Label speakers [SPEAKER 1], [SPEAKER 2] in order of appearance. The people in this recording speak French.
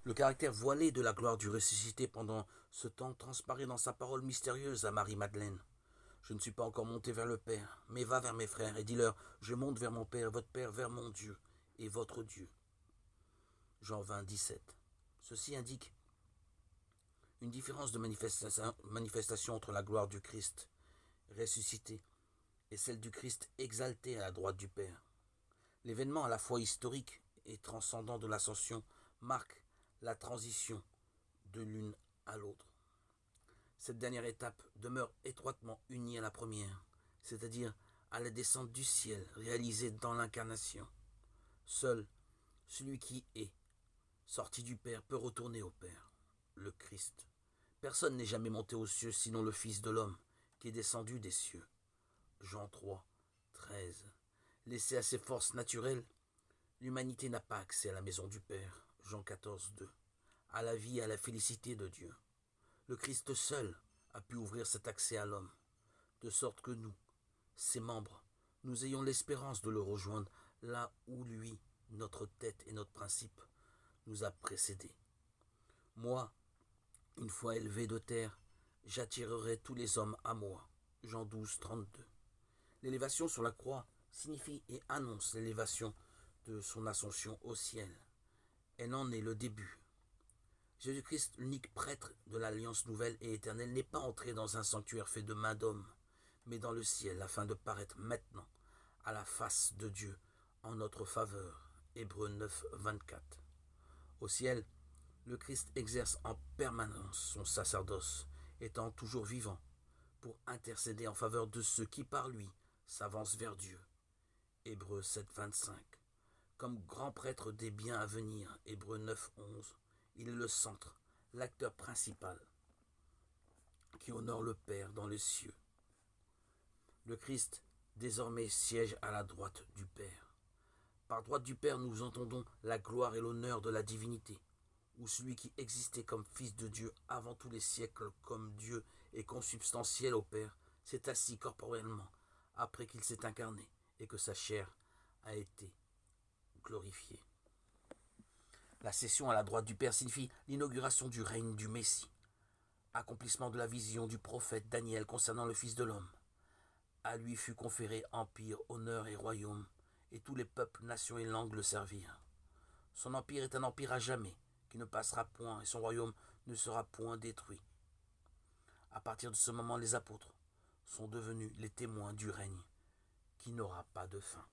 [SPEAKER 1] Le caractère voilé de la gloire du ressuscité pendant ce temps transparaît dans sa parole mystérieuse à Marie-Madeleine. Je ne suis pas encore monté vers le Père, mais va vers mes frères et dis-leur, je monte vers mon Père, votre Père, vers mon Dieu et votre Dieu. Jean 20, 17. Ceci indique une différence de manifestation entre la gloire du Christ ressuscité et celle du Christ exalté à la droite du Père. L'événement à la fois historique et transcendant de l'ascension marque la transition de l'une à l'autre. Cette dernière étape demeure étroitement unie à la première, c'est-à-dire à la descente du ciel réalisée dans l'incarnation. Seul celui qui est sorti du Père peut retourner au Père, le Christ. Personne n'est jamais monté aux cieux sinon le Fils de l'homme, qui est descendu des cieux. Jean 3, 13. Laissé à ses forces naturelles, l'humanité n'a pas accès à la maison du Père. Jean 14, 2. À la vie et à la félicité de Dieu. Le Christ seul a pu ouvrir cet accès à l'homme, de sorte que nous, ses membres, nous ayons l'espérance de le rejoindre là où lui, notre tête et notre principe, nous a précédés. Moi, une fois élevé de terre, j'attirerai tous les hommes à moi. Jean 12, 32. L'élévation sur la croix signifie et annonce l'élévation de son ascension au ciel. Elle en est le début. Jésus-Christ, l'unique prêtre de l'alliance nouvelle et éternelle, n'est pas entré dans un sanctuaire fait de main d'homme, mais dans le ciel, afin de paraître maintenant à la face de Dieu en notre faveur. Hébreux 9, 24. Au ciel, le Christ exerce en permanence son sacerdoce, étant toujours vivant, pour intercéder en faveur de ceux qui, par lui, s'avancent vers Dieu. Hébreux 7, 25. Comme grand prêtre des biens à venir, Hébreux 9, 11, il est le centre, l'acteur principal, qui honore le Père dans les cieux. Le Christ, désormais, siège à la droite du Père. Par droite du Père, nous entendons la gloire et l'honneur de la divinité, où celui qui existait comme Fils de Dieu avant tous les siècles, comme Dieu et consubstantiel au Père, s'est assis corporellement après qu'il s'est incarné et que sa chair a été glorifiée. La cession à la droite du Père signifie l'inauguration du règne du Messie, accomplissement de la vision du prophète Daniel concernant le Fils de l'homme. À lui fut conféré empire, honneur et royaume, et tous les peuples, nations et langues le servirent. Son empire est un empire à jamais, qui ne passera point, et son royaume ne sera point détruit. À partir de ce moment, les apôtres sont devenus les témoins du règne qui n'aura pas de fin.